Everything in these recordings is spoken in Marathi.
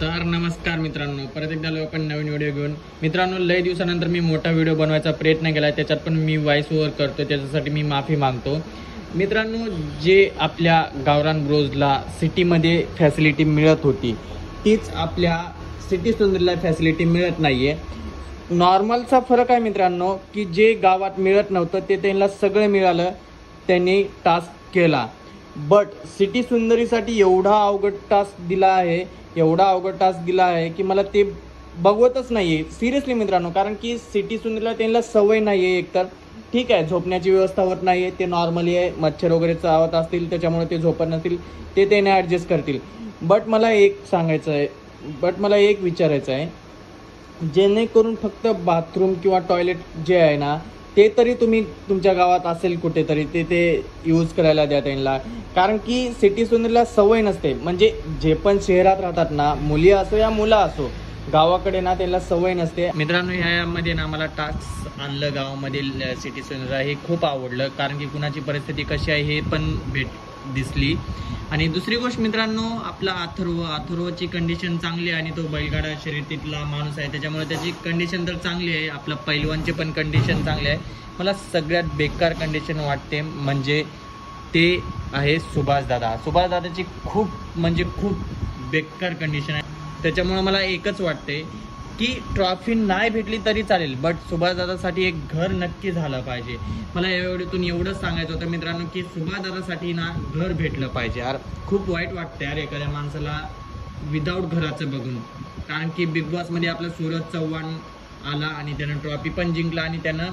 तर नमस्कार मित्रांनो, परत एकदा आलो आपण नवीन व्हिडिओ घेऊन। मित्रांनो, लय दिवसानंतर मी मोठा व्हिडिओ बनवायचा प्रयत्न केला, त्याच्यात पण मी व्हॉइस ओव्हर करतो, त्याच्यासाठी मी माफी मागतो। मित्रांनो, जे आपल्या गावरान ब्रोजला सिटीमध्ये फॅसिलिटी मिळत होती तीच आपल्या सिटी सुंदरीला फॅसिलिटी मिळत नाहीये। नॉर्मलचा फरक आहे मित्रांनो, की जे गावात मिळत नव्हतं ते त्यांना सगळं मिळालं, त्यांनी टास्क केला। बट सिटी सुंदरीसाठी एवढा अवघड टास्क दिला आहे की मला ते बघवतच नाहीये सिरियसली मित्रांनो। कारण की सिटी सुंदरीला त्यांना सवय नाहीये। एकतर ठीक आहे, झोपण्याची व्यवस्था होत नाहीये, ते नॉर्मली आहे, मच्छर वगैरे चावत असतील त्याच्यामुळे ते झोपत नसतील, ते त्याने ॲडजस्ट करतील। बट मला एक विचारायचं आहे, जेणेकरून फक्त बाथरूम किंवा टॉयलेट जे आहे ना, ते तरी तुम्ही तुमच्या गावात असेल कुठेतरी ते यूज करायला द्या त्यांना। कारण की सिटी सुंदरीला सवय नसते, म्हणजे जे पण शहरात राहतात ना, मुली असो या मुलं असो, गावाकडे ना त्यांना सवय नसते। मित्रांनो, ह्यामध्ये ना मला टास्क आणलं गावामधील सिटी सुंदरीला, हे खूप आवडलं, कारण की कुणाची परिस्थिती कशी आहे हे पण दिसली। आणि दुसरी गोष्ट मित्रांनो, आपला अथर्वची कंडिशन चांगली आहे आणि तो बैलगाडा शर्यतीतला माणूस आहे, त्याच्यामुळे त्याची कंडिशन तर चांगली आहे। आपला पैलवानची पण कंडिशन चांगली आहे। मला सगळ्यात बेकार कंडिशन वाटते म्हणजे ते आहे सुभाष दादाची खूप बेकार कंडिशन आहे। त्याच्यामुळे मला एकच वाटते की ट्रॉफी नाही भेटली तरी चालेल, बट सुभाष दादासाठी एक घर नक्की झालं पाहिजे। मला यावेळेतून एवढंच सांगायचं होतं मित्रांनो, की सुभाष दादासाठी ना घर भेटलं पाहिजे। यार खूप वाईट वाटतं यार एखाद्या माणसाला विदाऊट घराचं बघून। कारण की बिग बॉसमध्ये आपला सूरज चव्हाण आला आणि त्यानं ट्रॉफी पण जिंकला आणि त्यानं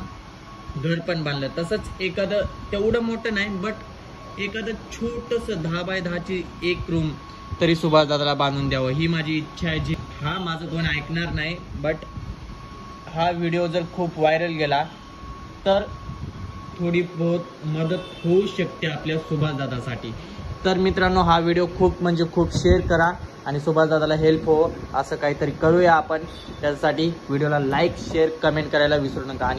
घर पण बांधलं। तसंच एखादं तेवढं मोठं नाही, बट एखादं छोटंसं 10 बाय 10ची एक रूम तरी सुभाष दादाला बांधून द्यावं, ही माझी इच्छा आहे। हा माझं कोण ऐकणार नाही, बट हा व्हिडिओ जर खूप व्हायरल गेला तर थोडी बहुत मदत होऊ शकते आपल्या सुभाष दादासाठी। तर मित्रांनो, हा व्हिडिओ खूप शेअर करा आणि सुभाष दादाला हेल्प हो असं काहीतरी करूया आपण। त्यासाठी व्हिडिओला लाईक शेअर कमेंट करायला विसरू नका।